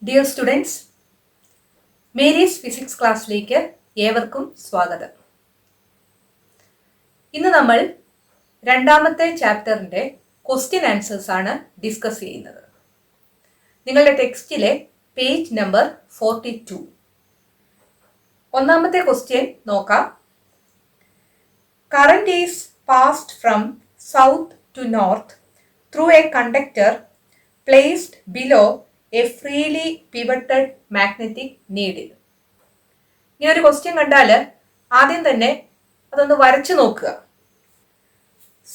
Dear students, Mary's physics ക്ലാസ്സിലേക്ക് ഏവർക്കും സ്വാഗതം. ഇന്ന് നമ്മൾ രണ്ടാമത്തെ ചാപ്റ്ററിൻ്റെ ക്വസ്റ്റ്യൻ ആൻസേഴ്സ് ആണ് ഡിസ്കസ് ചെയ്യുന്നത്. നിങ്ങളുടെ ടെക്സ്റ്റിലെ പേജ് നമ്പർ 42. ഒന്നാമത്തെ ക്വസ്റ്റ്യൻ നോക്കാം. Current is passed from south to north through a conductor placed below a freely pivoted magnetic needle. ഇങ്ങനെ ഒരു ക്വസ്റ്റ്യൻ കണ്ടാൽ ആദ്യം തന്നെ അതൊന്ന് വരച്ചു നോക്കുക.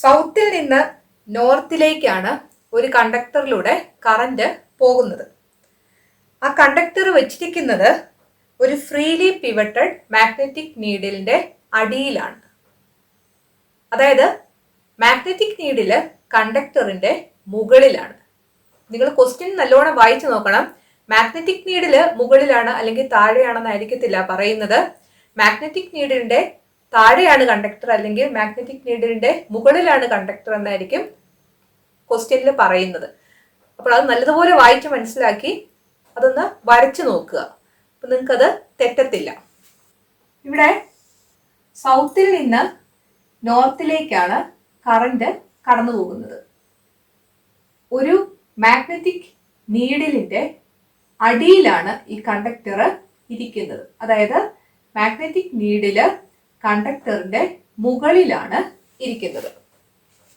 സൗത്തിൽ നിന്ന് നോർത്തിലേക്കാണ് ഒരു കണ്ടക്ടറിലൂടെ കറന്റ് പോകുന്നത്. ആ കണ്ടക്ടർ വെച്ചിരിക്കുന്നത് ഒരു ഫ്രീലി പിവറ്റഡ് മാഗ്നറ്റിക് നീഡിലിന്റെ അടിയിലാണ്. അതായത് മാഗ്നറ്റിക് നീഡില് കണ്ടക്ടറിന്റെ മുകളിലാണ്. നിങ്ങൾ ക്വസ്റ്റ്യൻ നല്ലോണം വായിച്ചു നോക്കണം. മാഗ്നറ്റിക് നീഡില് മുകളിലാണ് അല്ലെങ്കിൽ താഴെയാണെന്നായിരിക്കത്തില്ല പറയുന്നത്. മാഗ്നറ്റിക് നീഡിലിന്റെ താഴെയാണ് കണ്ടക്ടർ അല്ലെങ്കിൽ മാഗ്നറ്റിക് നീഡിലിന്റെ മുകളിലാണ് കണ്ടക്ടർ എന്നായിരിക്കും ക്വസ്റ്റ്യനിൽ പറയുന്നത്. അപ്പോൾ അത് നല്ലതുപോലെ വായിച്ച് മനസ്സിലാക്കി അതൊന്ന് വരച്ചു നോക്കുക. അപ്പൊ നിങ്ങൾക്കത് തെറ്റത്തില്ല. ഇവിടെ സൗത്തിൽ നിന്ന് നോർത്തിലേക്കാണ് കറന്റ് കടന്നു പോകുന്നത്. ഒരു മാഗ്നറ്റിക് നീഡിലിന്റെ അടിയിലാണ് ഈ കണ്ടക്ടർ ഇരിക്കുന്നത്. അതായത് മാഗ്നറ്റിക് നീഡില് കണ്ടക്ടറിന്റെ മുകളിലാണ് ഇരിക്കുന്നത്.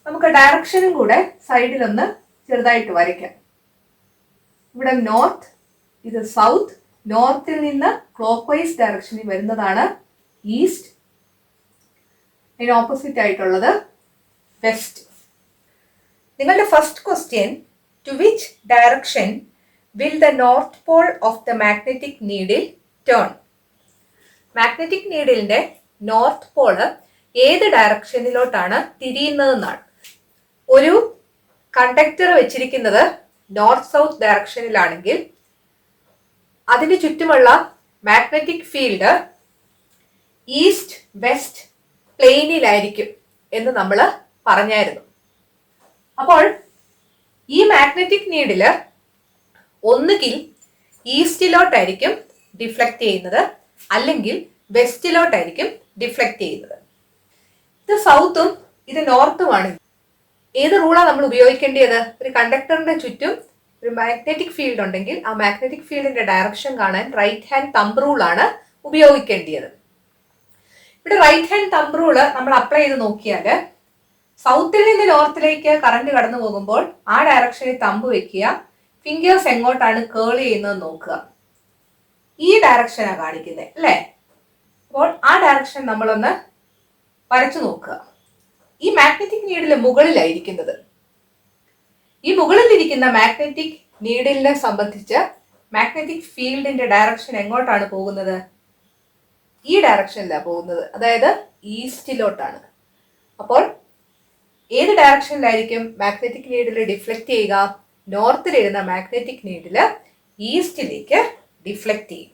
നമുക്ക് ഡയറക്ഷനും കൂടെ സൈഡിലൊന്ന് ചെറുതായിട്ട് വരയ്ക്കാം. ഇവിടെ നോർത്ത്, ഇത് സൗത്ത്. നോർത്തിൽ നിന്ന് ക്ലോക്ക് വൈസ് ഡയറക്ഷനിൽ വരുന്നതാണ് ഈസ്റ്റ്. അതിന് ഓപ്പോസിറ്റ് ആയിട്ടുള്ളത് വെസ്റ്റ്. നിങ്ങളുടെ first question, to which direction will the north pole of the magnetic needle turn? Magnetic നീഡിലിന്റെ നോർത്ത് പോള് ഏത് ഡയറക്ഷനിലോട്ടാണ് തിരിയുന്നതെന്നാണ്. ഒരു കണ്ടക്ടർ വെച്ചിരിക്കുന്നത് നോർത്ത് സൗത്ത് ഡയറക്ഷനിലാണെങ്കിൽ അതിന് ചുറ്റുമുള്ള മാഗ്നറ്റിക് ഫീൽഡ് ഈസ്റ്റ് വെസ്റ്റ് പ്ലെയിനിലായിരിക്കും എന്ന് നമ്മൾ പറഞ്ഞായിരുന്നു. അപ്പോൾ ഈ മാഗ്നറ്റിക് നീഡില് ഒന്നുകിൽ ഈസ്റ്റിലോട്ടായിരിക്കും ഡിഫ്ലക്റ്റ് ചെയ്യുന്നത്, അല്ലെങ്കിൽ വെസ്റ്റിലോട്ടായിരിക്കും ഡിഫ്ലക്റ്റ് ചെയ്യുന്നത്. ഇത് സൗത്തും ഇത് നോർത്തുമാണ്. ഏത് റൂളാണ് നമ്മൾ ഉപയോഗിക്കേണ്ടത്? ഒരു കണ്ടക്ടറിന്റെ ചുറ്റും ഒരു മാഗ്നറ്റിക് ഫീൽഡ് ഉണ്ടെങ്കിൽ ആ മാഗ്നറ്റിക് ഫീൽഡിന്റെ ഡയറക്ഷൻ കാണാൻ റൈറ്റ് ഹാൻഡ് തമ്പ് റൂളാണ് ഉപയോഗിക്കേണ്ടത്. ഇവിടെ റൈറ്റ് ഹാൻഡ് തമ്പ് റൂള് നമ്മൾ അപ്ലൈ ചെയ്ത് നോക്കിയാൽ സൗത്തിൽ നിന്ന് നോർത്തിലേക്ക് കറന്റ് കടന്നു പോകുമ്പോൾ ആ ഡയറക്ഷനിൽ തമ്പ് വെക്കുക. ഫിംഗേഴ്സ് എങ്ങോട്ടാണ് കേൾ ചെയ്യുന്നത് നോക്കുക. ഈ ഡയറക്ഷനാണ് കാണിക്കുന്നത് അല്ലേ? അപ്പോൾ ആ ഡയറക്ഷൻ നമ്മളൊന്ന് വരച്ചു നോക്കുക. ഈ മാഗ്നറ്റിക് നീഡിൽ മുകളിലായിരിക്കുന്നത്. ഈ മുകളിലിരിക്കുന്ന മാഗ്നറ്റിക് നീഡിലിനെ സംബന്ധിച്ച് മാഗ്നറ്റിക് ഫീൽഡിന്റെ ഡയറക്ഷൻ എങ്ങോട്ടാണ് പോകുന്നത്? ഈ ഡയറക്ഷനിലാണ് പോകുന്നത്, അതായത് ഈസ്റ്റിലോട്ടാണ്. അപ്പോൾ ഏത് ഡയറക്ഷനിലായിരിക്കും മാഗ്നറ്റിക് നീഡില് ഡിഫ്ലക്റ്റ് ചെയ്യുക? നോർത്തിലിരുന്ന മാഗ്നറ്റിക് നീഡില് ഈസ്റ്റിലേക്ക് ഡിഫ്ലക്റ്റ് ചെയ്യും.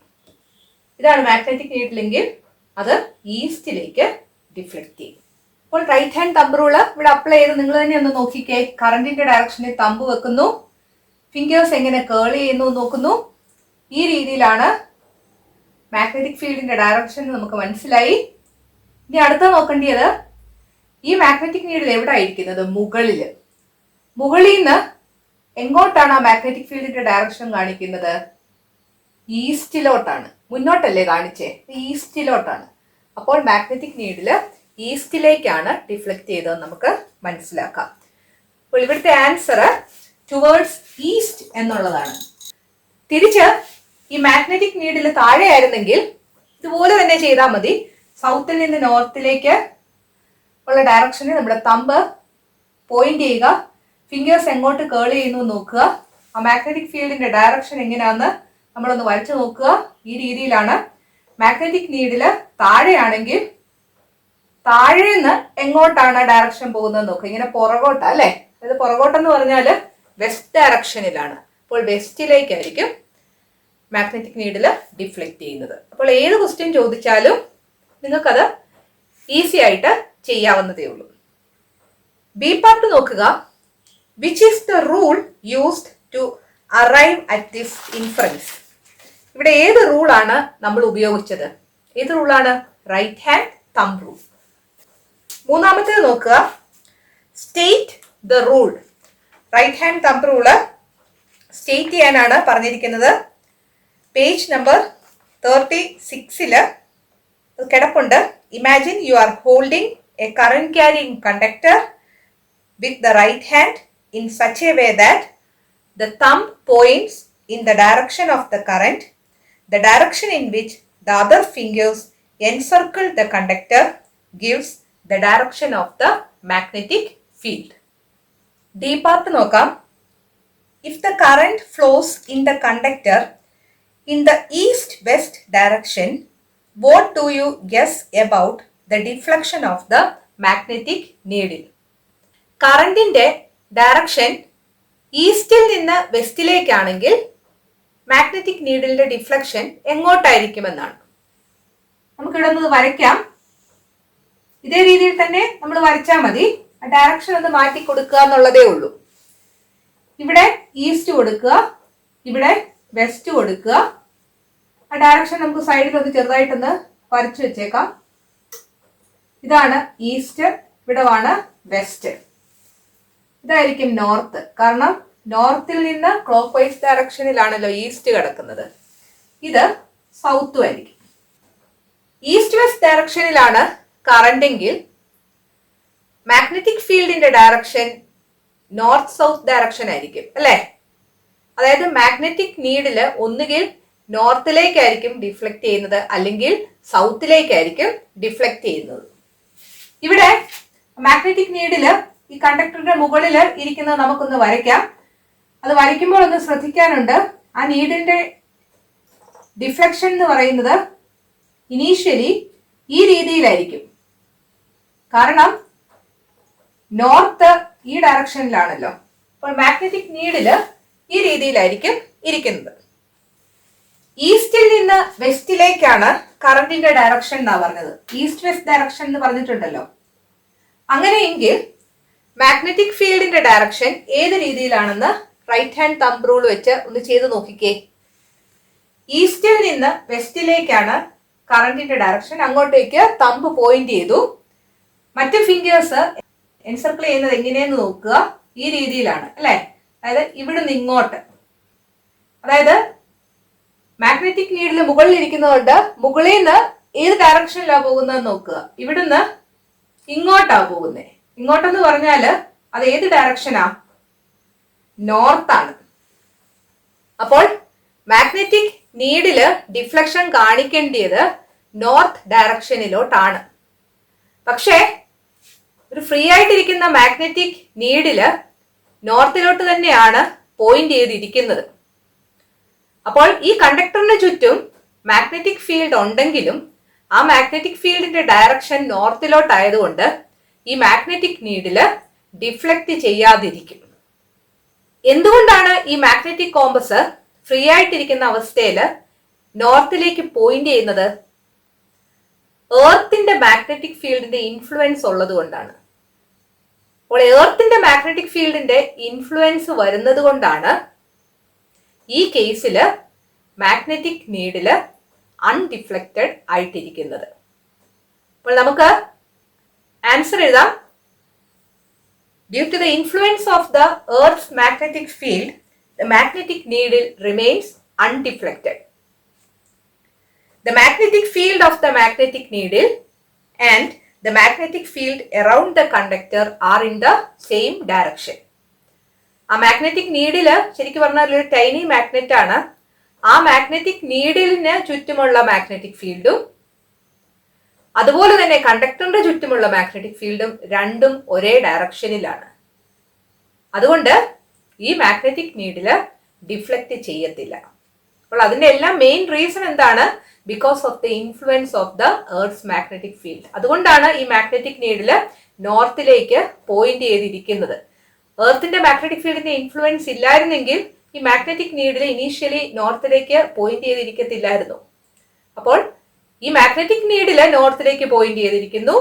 ഇതാണ് മാഗ്നറ്റിക് നീഡിലെങ്കിൽ അത് ഈസ്റ്റിലേക്ക് ഡിഫ്ലക്റ്റ് ചെയ്യും. അപ്പോൾ റൈറ്റ് ഹാൻഡ് തമ്പ് റൂള് ഇവിടെ അപ്ലൈ ചെയ്ത് നിങ്ങൾ തന്നെ ഒന്ന് നോക്കിക്കേ. കറന്റിന്റെ ഡയറക്ഷനിൽ തമ്പ് വെക്കുന്നു, ഫിംഗേഴ്സ് എങ്ങനെ കേൾ ചെയ്യുന്നു നോക്കുന്നു. ഈ രീതിയിലാണ് മാഗ്നറ്റിക് ഫീൽഡിന്റെ ഡയറക്ഷൻ നമുക്ക് മനസ്സിലായി. ഇനി അടുത്ത നോക്കേണ്ടത്, ഈ മാഗ്നറ്റിക് നീഡിൽ എവിടെ ആയിരിക്കുന്നത്? മുകളിൽ നിന്ന് എങ്ങോട്ടാണ് ആ മാഗ്നറ്റിക് ഫീൽഡിന്റെ ഡയറക്ഷൻ കാണിക്കുന്നത്? ഈസ്റ്റിലോട്ടാണ്. മുന്നോട്ടല്ലേ കാണിച്ചേ? ഈസ്റ്റിലോട്ടാണ്. അപ്പോൾ മാഗ്നറ്റിക് നീഡില് ഈസ്റ്റിലേക്കാണ് ഡിഫ്ലക്റ്റ് ചെയ്തതെന്ന് നമുക്ക് മനസ്സിലാക്കാം. അപ്പോൾ ഇവിടുത്തെ ആൻസർ ടുവേർഡ്സ് ഈസ്റ്റ് എന്നുള്ളതാണ്. തിരിച്ച് ഈ മാഗ്നറ്റിക് നീഡിൽ താഴെയായിരുന്നെങ്കിൽ ഇതുപോലെ തന്നെ ചെയ്താൽ മതി. സൗത്തിൽ നിന്ന് നോർത്തിലേക്ക് ഉള്ള ഡയറക്ഷനിൽ നമ്മുടെ തമ്പ് പോയിന്റ് ചെയ്യുക, ഫിംഗേഴ്സ് എങ്ങോട്ട് കേൾ ചെയ്യുന്നു നോക്കുക. ആ മാഗ്നറ്റിക് ഫീൽഡിന്റെ ഡയറക്ഷൻ എങ്ങനെയാണെന്ന് നമ്മളൊന്ന് വരച്ചു നോക്കുക. ഈ രീതിയിലാണ്. മാഗ്നറ്റിക് നീഡില് താഴെയാണെങ്കിൽ താഴേന്ന് എങ്ങോട്ടാണ് ഡയറക്ഷൻ പോകുന്നത് നോക്കുക. ഇങ്ങനെ പുറകോട്ടാ അല്ലെ? അതായത് പുറകോട്ടെന്ന് പറഞ്ഞാൽ വെസ്റ്റ് ഡയറക്ഷനിലാണ്. അപ്പോൾ വെസ്റ്റിലേക്കായിരിക്കും മാഗ്നറ്റിക് നീഡില് ഡിഫ്ലക്റ്റ് ചെയ്യുന്നത്. അപ്പോൾ ഏത് ക്വസ്റ്റ്യൻ ചോദിച്ചാലും നിങ്ങൾക്കത് ഈസി ആയിട്ട് ചെയ്യാവുന്നതേ ഉള്ളൂ. ബി പാർട്ട് നോക്കുക. Which is the rule used to arrive at this inference? ഇവിടെ ഏത് റൂളാണ് നമ്മൾ ഉപയോഗിച്ചത്? ഏത് റൂളാണ്? Right hand thumb rule. മൂന്നാമത്തേത് നോക്കുക, state the rule. Right hand thumb rule state ചെയ്യാനാണ് പറഞ്ഞിരിക്കുന്നത്. പേജ് നമ്പർ 36 കിടപ്പുണ്ട്. Imagine you are holding a current carrying conductor with the right hand in such a way that the thumb points in the direction of the current. The direction in which the other fingers encircle the conductor gives the direction of the magnetic field. D part നോക്കാം. If the current flows in the conductor in the east-west direction, what do you guess about the deflection of the magnetic needle? കറണ്ടിന്റെ direction ഈസ്റ്റിൽ നിന്ന് വെസ്റ്റിലേക്കാണെങ്കിൽ magnetic നീഡിലിന്റെ deflection എങ്ങോട്ടായിരിക്കുമെന്നാണ്. നമുക്കിവിടെ ഒന്ന് വരയ്ക്കാം. ഇതേ രീതിയിൽ തന്നെ നമ്മൾ വരച്ചാൽ മതി. ആ ഡയറക്ഷൻ ഒന്ന് മാറ്റി കൊടുക്കുക എന്നുള്ളതേ ഉള്ളൂ. ഇവിടെ ഈസ്റ്റ് കൊടുക്കുക, ഇവിടെ വെസ്റ്റ് കൊടുക്കുക. ആ ഡയറക്ഷൻ നമുക്ക് സൈഡിൽ ഒന്ന് ചെറുതായിട്ടൊന്ന് വരച്ചു വെച്ചേക്കാം. ഇതാണ് ഈസ്റ്റ്, ഇവിടമാണ് വെസ്റ്റ്. ഇതായിരിക്കും നോർത്ത്. കാരണം നോർത്തിൽ നിന്ന് ക്ലോക്ക് വൈസ് ഡയറക്ഷനിലാണല്ലോ ഈസ്റ്റ് കിടക്കുന്നത്. ഇത് സൗത്തും ആയിരിക്കും. ഈസ്റ്റ് വെസ്റ്റ് ഡയറക്ഷനിലാണ് കറണ്ടെങ്കിൽ മാഗ്നറ്റിക് ഫീൽഡിന്റെ ഡയറക്ഷൻ നോർത്ത് സൗത്ത് ഡയറക്ഷൻ ആയിരിക്കും അല്ലേ? അതായത് മാഗ്നറ്റിക് നീഡില് ഒന്നുകിൽ നോർത്തിലേക്കായിരിക്കും ഡിഫ്ലക്ട് ചെയ്യുന്നത്, അല്ലെങ്കിൽ സൗത്തിലേക്കായിരിക്കും ഡിഫ്ലക്ട് ചെയ്യുന്നത്. ഇവിടെ മാഗ്നറ്റിക് നീഡില് ഈ കണ്ടക്ടറിന്റെ മുകളിൽ ഇരിക്കുന്നത് നമുക്കൊന്ന് വരയ്ക്കാം. അത് വരയ്ക്കുമ്പോൾ ഒന്ന് ശ്രദ്ധിക്കാനുണ്ട്. ആ നീഡിന്റെ ഡിഫ്ലക്ഷൻ എന്ന് പറയുന്നത് ഇനീഷ്യലി ഈ രീതിയിലായിരിക്കും. കാരണം നോർത്ത് ഈ ഡയറക്ഷനിലാണല്ലോ. അപ്പോൾ മാഗ്നറ്റിക് നീഡില് ഈ രീതിയിലായിരിക്കും ഇരിക്കുന്നത്. ഈസ്റ്റിൽ നിന്ന് വെസ്റ്റിലേക്കാണ് കറണ്ടിന്റെ ഡയറക്ഷൻ എന്നാ പറഞ്ഞത്. ഈസ്റ്റ് വെസ്റ്റ് ഡയറക്ഷൻ എന്ന് പറഞ്ഞിട്ടുണ്ടല്ലോ. അങ്ങനെയെങ്കിൽ മാഗ്നറ്റിക് ഫീൽഡിന്റെ ഡയറക്ഷൻ ഏത് രീതിയിലാണെന്ന് റൈറ്റ് ഹാൻഡ് തമ്പ് റൂൾ വെച്ച് ഒന്ന് ചെയ്ത് നോക്കിക്കേ. ഈസ്റ്റിൽ നിന്ന് വെസ്റ്റിലേക്കാണ് കറണ്ടിന്റെ ഡയറക്ഷൻ. അങ്ങോട്ടേക്ക് തമ്പ് പോയിന്റ് ചെയ്തു. മറ്റ് ഫിംഗേഴ്സ് എൻസർക്കിൾ ചെയ്യുന്നത് എങ്ങനെയെന്ന് നോക്കുക. ഈ രീതിയിലാണ് അല്ലെ? അതായത് ഇവിടുന്ന് ഇങ്ങോട്ട്. അതായത് മാഗ്നറ്റിക് നീഡിൽ മുകളിൽ ഇരിക്കുന്നതുകൊണ്ട് മുകളിൽ നിന്ന് ഏത് ഡയറക്ഷനിലാണ് പോകുന്നതെന്ന് നോക്കുക. ഇവിടുന്ന് ഇങ്ങോട്ടാ പോകുന്നത്. ഇങ്ങോട്ടെന്ന് പറഞ്ഞാല് അത് ഏത് ഡയറക്ഷനാ? നോർത്താണ്. അപ്പോൾ മാഗ്നറ്റിക് നീഡില് ഡിഫ്ലക്ഷൻ കാണിക്കേണ്ടത് നോർത്ത് ഡയറക്ഷനിലോട്ടാണ്. പക്ഷേ ഒരു ഫ്രീ ആയിട്ടിരിക്കുന്ന മാഗ്നറ്റിക് നീഡില് നോർത്തിലോട്ട് തന്നെയാണ് പോയിന്റ് ചെയ്തിരിക്കുന്നത്. അപ്പോൾ ഈ കണ്ടക്ടറിന് ചുറ്റും മാഗ്നറ്റിക് ഫീൽഡ് ഉണ്ടെങ്കിലും ആ മാഗ്നറ്റിക് ഫീൽഡിന്റെ ഡയറക്ഷൻ നോർത്തിലോട്ടായതുകൊണ്ട് ഈ മാഗ്നറ്റിക് നീഡില് ഡിഫ്ലക്ട് ചെയ്യാതിരിക്കും. എന്തുകൊണ്ടാണ് ഈ മാഗ്നറ്റിക് കോമ്പസ് ഫ്രീ ആയിട്ടിരിക്കുന്ന അവസ്ഥയിൽ നോർത്തിലേക്ക് പോയിന്റ് ചെയ്യുന്നത്? എർത്തിന്റെ മാഗ്നറ്റിക് ഫീൽഡിന്റെ ഇൻഫ്ലുവൻസ് ഉള്ളത് കൊണ്ടാണ്. അപ്പോൾ എർത്തിന്റെ മാഗ്നറ്റിക് ഫീൽഡിന്റെ ഇൻഫ്ലുവൻസ് വരുന്നത് കൊണ്ടാണ് ഈ കേസില് മാഗ്നറ്റിക് നീഡില് അൺഡിഫ്ലക്റ്റഡ് ആയിട്ടിരിക്കുന്നത്. അപ്പോൾ നമുക്ക് ആൻസർ എഴുതാം. Due to the influence of the earth magnetic field, the magnetic needle remains undeflected. The magnetic field of the magnetic needle and the magnetic field around the conductor are in the same direction. ആ magnetic needle ശരിക്കും പറഞ്ഞാൽ ഒരു tiny magnet ആണ്. ആ magnetic നീഡിലിന് ചുറ്റുമുള്ള magnetic ഫീൽഡും അതുപോലെ തന്നെ കണ്ടക്ടറിന്റെ ചുറ്റുമുള്ള മാഗ്നറ്റിക് ഫീൽഡും രണ്ടും ഒരേ ഡയറക്ഷനിലാണ്. അതുകൊണ്ട് ഈ മാഗ്നറ്റിക് നീഡില് ഡിഫ്ലക്ട് ചെയ്യത്തില്ല. അപ്പോൾ അതിന്റെ എല്ലാം മെയിൻ റീസൺ എന്താണ്? Because of the influence of the earth's magnetic field. അതുകൊണ്ടാണ് ഈ മാഗ്നറ്റിക് നീഡില് നോർത്തിലേക്ക് പോയിന്റ് ചെയ്തിരിക്കുന്നത്. എർത്തിന്റെ മാഗ്നറ്റിക് ഫീൽഡിന്റെ ഇൻഫ്ലുവൻസ് ഇല്ലായിരുന്നെങ്കിൽ ഈ മാഗ്നറ്റിക് നീഡിൽ ഇനീഷ്യലി നോർത്തിലേക്ക് പോയിന്റ് ചെയ്തിരിക്കത്തില്ലായിരുന്നു. അപ്പോൾ ഈ മാഗ്നറ്റിക് നീഡില് നോർത്തിലേക്ക് പോയിന്റ് ചെയ്തിരിക്കുന്നു.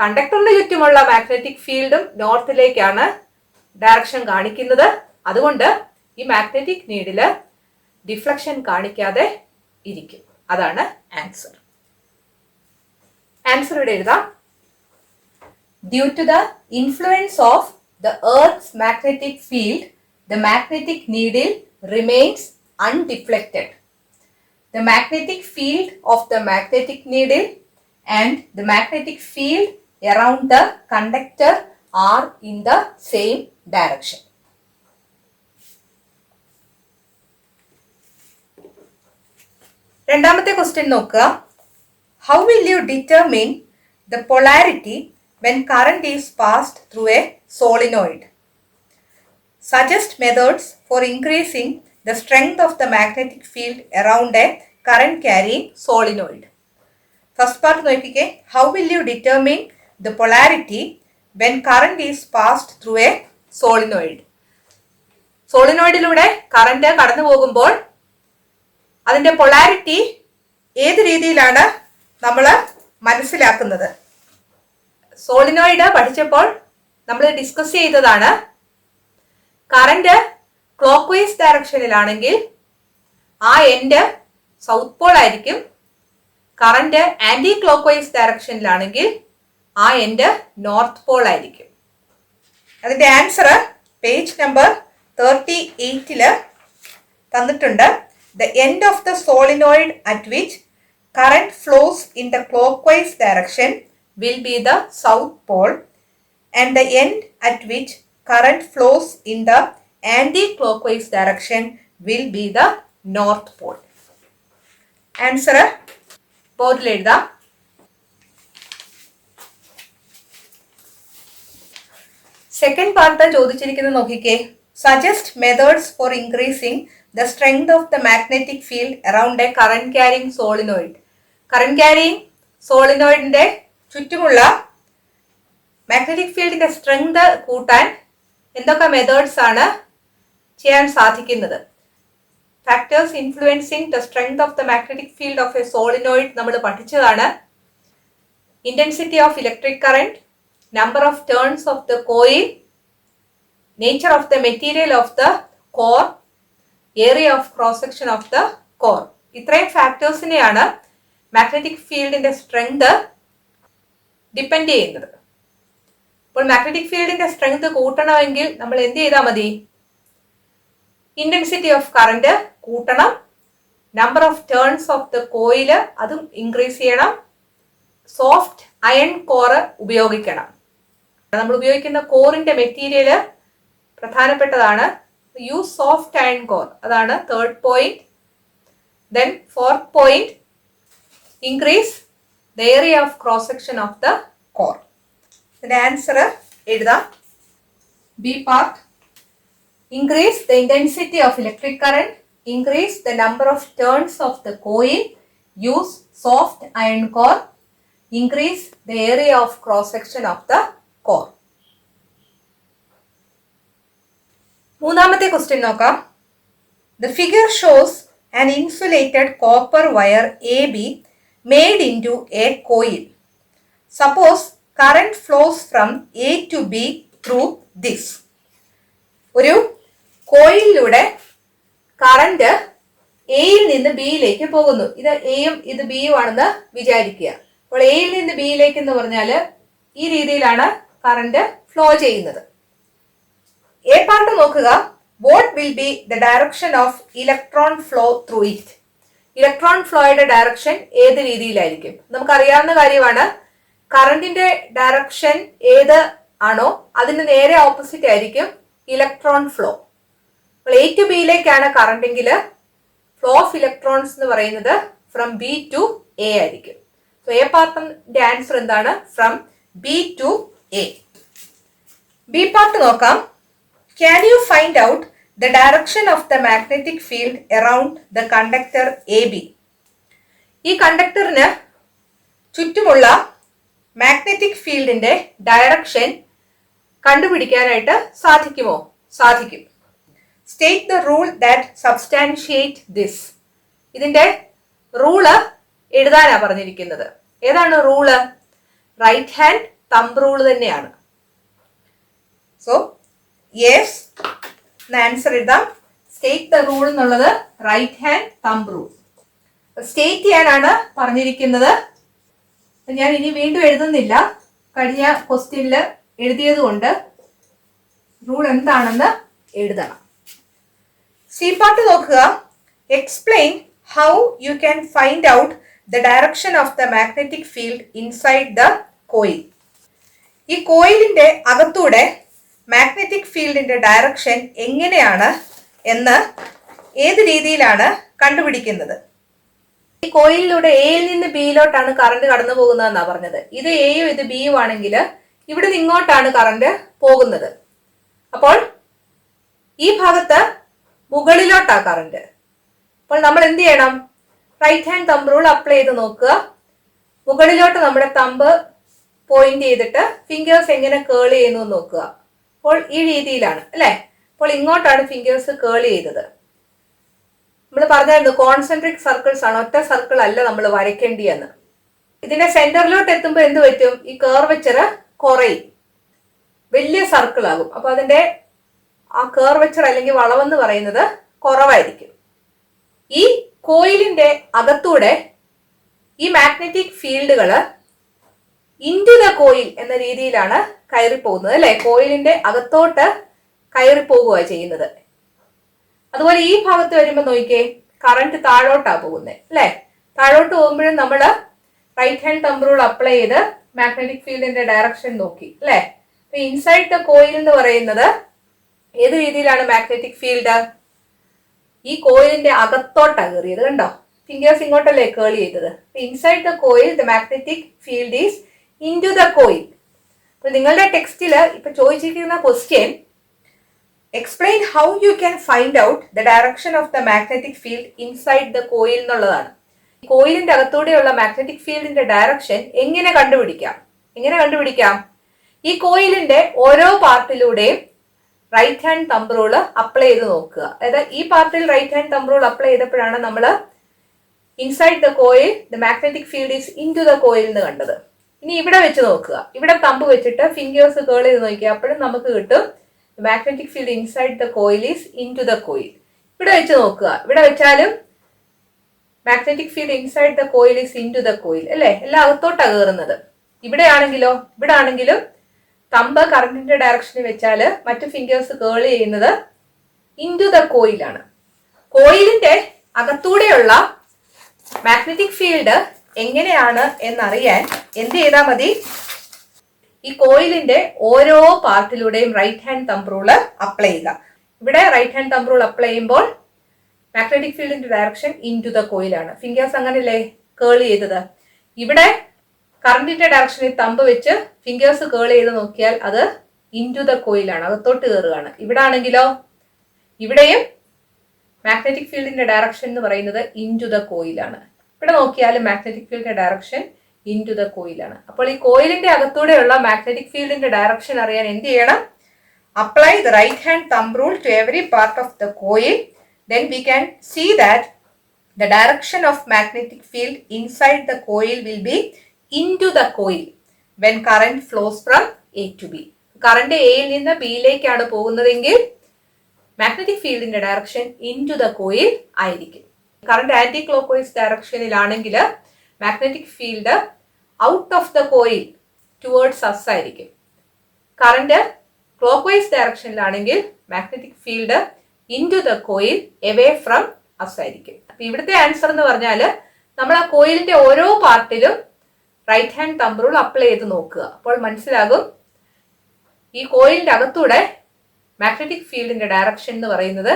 കണ്ടക്ടറിന് ചുറ്റുമുള്ള മാഗ്നറ്റിക് ഫീൽഡും നോർത്തിലേക്കാണ് ഡയറക്ഷൻ കാണിക്കുന്നത്. അതുകൊണ്ട് ഈ മാഗ്നറ്റിക് നീഡില് ഡിഫ്ലക്ഷൻ കാണിക്കാതെ ഇരിക്കും. അതാണ് ആൻസർ. ആൻസർ ഇവിടെ എഴുതാം. Due to the influence of the earth magnetic field, the magnetic needle remains undeflected. The magnetic field of the magnetic needle and the magnetic field around the conductor are in the same direction. രണ്ടാമത്തെ question നോക്കുക. How will you determine the polarity when current is passed through a solenoid? Suggest methods for increasing the strength of the magnetic field around a current carrying solenoid. First part നോക്കിക്കേ. How will you determine the polarity when current is passed through a solenoid? സോളിനോയിഡിലൂടെ current കടന്നു പോകുമ്പോൾ അതിന്റെ polarity ഏത് രീതിയിലാണ് നമ്മൾ മനസ്സിലാക്കുന്നത്? Solenoid പഠിച്ചപ്പോൾ നമ്മൾ ഡിസ്കസ് ചെയ്തതാണ്. കറന്റ് ക്ലോക്ക് വൈസ് ഡയറക്ഷനിലാണെങ്കിൽ ആ എൻഡ് സൗത്ത് പോൾ ആയിരിക്കും. കറന്റ് ആന്റി ക്ലോക്ക് വൈസ് ഡയറക്ഷനിലാണെങ്കിൽ ആ എൻഡ് നോർത്ത് പോൾ ആയിരിക്കും. അതിന്റെ ആൻസർ പേജ് നമ്പർ 38 തന്നിട്ടുണ്ട്. The end of the solenoid at which current flows in the clockwise direction will be the south pole, and the end at which current flows in the anti-clockwise direction will be the north pole. Answer ബോർഡിൽ എഴുതാം. Second part ചോദിച്ചിരിക്കുന്നത് നോക്കിക്കേ. Suggest methods for increasing the strength of the magnetic field around a current carrying solenoid. Current carrying സോളിനോയിഡിന്റെ ചുറ്റുമുള്ള magnetic ഫീൽഡിന്റെ strength കൂട്ടാൻ എന്തൊക്കെ methods ആണ് ചെയ്യാൻ സാധിക്കുന്നത്? Factors influencing the strength of the magnetic field of A solenoid നമ്മൾ പഠിച്ചതാണ്. Intensity of electric current, number of turns of the coil, nature of the material of the core, area of cross section of the core. ഇത്രയും ഫാക്ടേഴ്സിനെയാണ് magnetic ഫീൽഡിന്റെ strength depend ചെയ്യുന്നത്. അപ്പോൾ magnetic ഫീൽഡിന്റെ strength കൂട്ടണമെങ്കിൽ നമ്മൾ എന്ത് ചെയ്താൽ മതി? ഇന്റൻസിറ്റി ഓഫ് കറന്റ് കൂട്ടണം, number of turns of the coil അതും ഇൻക്രീസ് ചെയ്യണം, സോഫ്റ്റ് അയൺ കോറ് ഉപയോഗിക്കണം. നമ്മൾ ഉപയോഗിക്കുന്ന കോറിന്റെ മെറ്റീരിയല് പ്രധാനപ്പെട്ടതാണ്. യൂസ് സോഫ്റ്റ് അയൺ കോർ, അതാണ് third point. Then fourth point, increase the area of cross section of the core. ഇതിന്റെ ആൻസർ എഴുതാം. B part, increase the intensity of electric current, increase the number of turns of the coil, use soft iron core, increase the area of cross section of the core. മൂന്നാമത്തെ question നോക്കാം. The figure shows an insulated copper wire AB made into a coil. Suppose current flows from A to B through this. ഒരു കോയിലിലൂടെ current എയിൽ നിന്ന് ബിയിലേക്ക് പോകുന്നു. ഇത് എയും ഇത് ബിയും ആണെന്ന് വിചാരിക്കുക. അപ്പോൾ എയിൽ നിന്ന് ബിയിലേക്ക് എന്ന് പറഞ്ഞാൽ ഈ രീതിയിലാണ് കറന്റ് ഫ്ലോ ചെയ്യുന്നത്. എ പാർട്ട് നോക്കുക. What will be the direction of electron flow through it? Electron ഫ്ലോയുടെ ഡയറക്ഷൻ ഏത് രീതിയിലായിരിക്കും? നമുക്കറിയാവുന്ന കാര്യമാണ്. കറന്റിന്റെ ഡയറക്ഷൻ ഏത് ആണോ അതിന് നേരെ ഓപ്പോസിറ്റ് ആയിരിക്കും ഇലക്ട്രോൺ ഫ്ലോ. അപ്പോൾ എ ടു ബിയിലേക്കാണ് കറണ്ടെങ്കിൽ ഫ്ലോ ഓഫ് ഇലക്ട്രോൺസ് എന്ന് പറയുന്നത് ഫ്രം ബി ടു എ ആയിരിക്കും. സോ എ പാർട്ടിന്റെ ആൻസർ എന്താണ്? From B to A. B part നോക്കാം. Can you find out the direction of the magnetic field around the conductor AB? ഈ കണ്ടക്ടറിന് ചുറ്റുമുള്ള മാഗ്നറ്റിക് ഫീൽഡിന്റെ direction കണ്ടുപിടിക്കാനായിട്ട് സാധിക്കുമോ? സാധിക്കും. State the rule that substantiate this. ഇതിന്റെ റൂള് എഴുതാനാണ് പറഞ്ഞിരിക്കുന്നത്. ഏതാണ് rule? Right hand thumb rule തന്നെയാണ്. സോ യെസ് ആൻസർ എഴുതാം. സ്റ്റേറ്റ് ദ റൂൾ എന്നുള്ളത് right hand thumb rule. State ചെയ്യാനാണ് പറഞ്ഞിരിക്കുന്നത്. ഞാൻ ഇനി വീണ്ടും എഴുതുന്നില്ല, കഴിഞ്ഞ ക്വസ്റ്റ്യനിൽ എഴുതിയത് കൊണ്ട് റൂൾ എന്താണെന്ന് എഴുതണം. സി പാർട്ട് നോക്കുക. Explain how you can find out the direction of the magnetic field inside the coil. ഈ കോയിലിന്റെ അകത്തൂടെ മാഗ്നറ്റിക് ഫീൽഡിന്റെ ഡയറക്ഷൻ എങ്ങനെയാണ് എന്ന് ഏത് രീതിയിലാണ് കണ്ടുപിടിക്കുന്നത്? ഈ കോയിലിലൂടെ എയിൽ നിന്ന് ബിയിലോട്ടാണ് കറണ്ട് കടന്നു പോകുന്നതെന്നാ പറഞ്ഞത്. ഇത് എയും ഇത് ബിയും ആണെങ്കിൽ ഇവിടെ നിന്ന് ഇങ്ങോട്ടാണ് കറണ്ട് പോകുന്നത്. അപ്പോൾ ഈ ഭാഗത്ത് മുകളിലോട്ടാ കറണ്ട്. അപ്പോൾ നമ്മൾ എന്ത് ചെയ്യണം? Right hand thumb rule apply ചെയ്ത് നോക്കുക. മുകളിലോട്ട് നമ്മുടെ തമ്പ് പോയിന്റ് ചെയ്തിട്ട് ഫിംഗേഴ്സ് എങ്ങനെ കേൾ ചെയ്യുന്നു നോക്കുക. അപ്പോൾ ഈ രീതിയിലാണ് അല്ലെ. അപ്പോൾ ഇങ്ങോട്ടാണ് ഫിംഗേഴ്സ് കേൾ ചെയ്തത്. നമ്മൾ പറഞ്ഞായിരുന്നു കോൺസെൻട്രിക് സർക്കിൾസ് ആണ്, ഒറ്റ സർക്കിൾ അല്ല നമ്മൾ വരയ്ക്കേണ്ടിയെന്ന്. ഇതിന്റെ സെന്ററിലോട്ട് എത്തുമ്പോൾ എന്ത് പറ്റും? ഈ കർവച്ചർ കുറയും, വലിയ സർക്കിൾ ആകും. അപ്പൊ അതിന്റെ ആ കർവച്ചർ അല്ലെങ്കിൽ വളവെന്ന് പറയുന്നത് കുറവായിരിക്കും. ഈ കോയിലിന്റെ അകത്തൂടെ ഈ മാഗ്നറ്റിക് ഫീൽഡുകൾ ഇൻടു ദ കോയിൽ എന്ന രീതിയിലാണ് കയറി പോകുന്നത് അല്ലെ. കോയിലിന്റെ അകത്തോട്ട് കയറി പോകുക ചെയ്യുന്നത്. അതുപോലെ ഈ ഭാഗത്ത് വരുമ്പോൾ നോക്കിക്കേ, കറണ്ട് താഴോട്ടാ പോകുന്നത് അല്ലെ. താഴോട്ട് പോകുമ്പോഴും നമ്മൾ right hand thumb rule apply ചെയ്ത് മാഗ്നറ്റിക് ഫീൽഡിന്റെ ഡയറക്ഷൻ നോക്കി അല്ലെ. അപ്പൊ ഇൻസൈഡ് ദ കോയിൽ എന്ന് പറയുന്നത് ഏത് രീതിയിലാണ് മാഗ്നറ്റിക് ഫീൽഡ്? ഈ കോയിലിന്റെ അകത്തോട്ടാ കയറിയത്. കണ്ടോ, ഫിംഗേഴ്സ് ഇങ്ങോട്ടല്ലേ കേൾ ചെയ്തത്. Inside the coil the magnetic field is into the coil. അപ്പൊ നിങ്ങളുടെ ടെക്സ്റ്റില് ഇപ്പൊ ചോദിച്ചിരിക്കുന്ന question explain how you can find out the direction of the magnetic field inside the coil എന്നുള്ളതാണ്. കോയിലിന്റെ അകത്തൂടെയുള്ള മാഗ്നറ്റിക് ഫീൽഡിന്റെ ഡയറക്ഷൻ എങ്ങനെ കണ്ടുപിടിക്കാം? ഈ കോയിലിന്റെ ഓരോ പാർട്ടിലൂടെയും right hand thumb rule apply ചെയ്ത് നോക്കുക. അതായത് ഈ പാർട്ടിൽ right hand thumb rule apply ചെയ്തപ്പോഴാണ് നമ്മൾ inside the coil the magnetic field is into the coil എന്ന് കണ്ടത്. ഇനി ഇവിടെ വെച്ച് നോക്കുക. ഇവിടെ തമ്പ് വെച്ചിട്ട് ഫിംഗേഴ്സ് കേൾ ചെയ്ത് നോക്കുക. അപ്പോഴും നമുക്ക് കിട്ടും magnetic field inside the coil is into the coil. ഇവിടെ വെച്ച് നോക്കുക. ഇവിടെ വെച്ചാലും magnetic field inside the coil is into the coil അല്ലെ. എല്ലാം അകത്തോട്ടാണ് കയറുന്നത്. ഇവിടെ ആണെങ്കിലും തമ്പ് കറണ്ടിന്റെ ഡയറക്ഷനിൽ വെച്ചാല് മറ്റു ഫിംഗേഴ്സ് കേൾ ചെയ്യുന്നത് ഇൻ ടു ദ കോയിലാണ്. കോയിലിന്റെ അകത്തൂടെയുള്ള മാഗ്നറ്റിക് ഫീൽഡ് എങ്ങനെയാണ് എന്നറിയാൻ എന്ത് ചെയ്താൽ മതി? ഈ കോയിലിന്റെ ഓരോ പാർട്ടിലൂടെയും right hand thumb rule apply ചെയ്യുക. ഇവിടെ right hand thumb rule apply ചെയ്യുമ്പോൾ മാഗ്നറ്റിക് ഫീൽഡിന്റെ ഡയറക്ഷൻ ഇൻ ടു ദ കോയിലാണ്. ഫിംഗേഴ്സ് അങ്ങനെയല്ലേ കേൾ ചെയ്തത്. ഇവിടെ കറണ്ടിന്റെ ഡയറക്ഷനിൽ തമ്പ് വെച്ച് ഫിംഗേഴ്സ് കേൾ ചെയ്ത് നോക്കിയാൽ അത് ഇൻ ടു ദ കോയിലാണ്, അകത്തോട്ട് കയറുകയാണ്. ഇവിടെ ആണെങ്കിലോ ഇവിടെയും മാഗ്നറ്റിക് ഫീൽഡിന്റെ ഡയറക്ഷൻ എന്ന് പറയുന്നത് ഇൻ ടു ദ കോയിലാണ്. ഇവിടെ നോക്കിയാലും മാഗ്നറ്റിക് ഫീൽഡിന്റെ ഡയറക്ഷൻ ഇൻ ടു ദ കോയിലാണ്. അപ്പോൾ ഈ കോയിലിന്റെ അകത്തൂടെയുള്ള മാഗ്നറ്റിക് ഫീൽഡിന്റെ ഡയറക്ഷൻ അറിയാൻ എന്ത് ചെയ്യണം? Apply the right hand thumb rule to every part of the coil. Then we can see that the direction of magnetic field inside the coil will be into the coil when current flows from A to B. Current എയിൽ നിന്ന് ബിയിലേക്കാണ് പോകുന്നതെങ്കിൽ magnetic ഫീൽഡിന്റെ direction into the coil ആയിരിക്കും. Current anti clock vice ഡയറക്ഷനിലാണെങ്കിൽ magnetic field out of the coil towards us ആയിരിക്കും. Current clock vice ഡയറക്ഷനിലാണെങ്കിൽ magnetic field into the coil away from us ആയിരിക്കും. അപ്പൊ ഇവിടുത്തെ ആൻസർ എന്ന് പറഞ്ഞാല് നമ്മൾ ആ കോയിലിന്റെ ഓരോ പാർട്ടിലും right hand thumb rule apply ചെയ്ത് നോക്കുക. അപ്പോൾ മനസ്സിലാകും ഈ കോയിലിന്റെ അകത്തൂടെ മാഗ്നറ്റിക് ഫീൽഡിന്റെ ഡയറക്ഷൻ എന്ന് പറയുന്നത്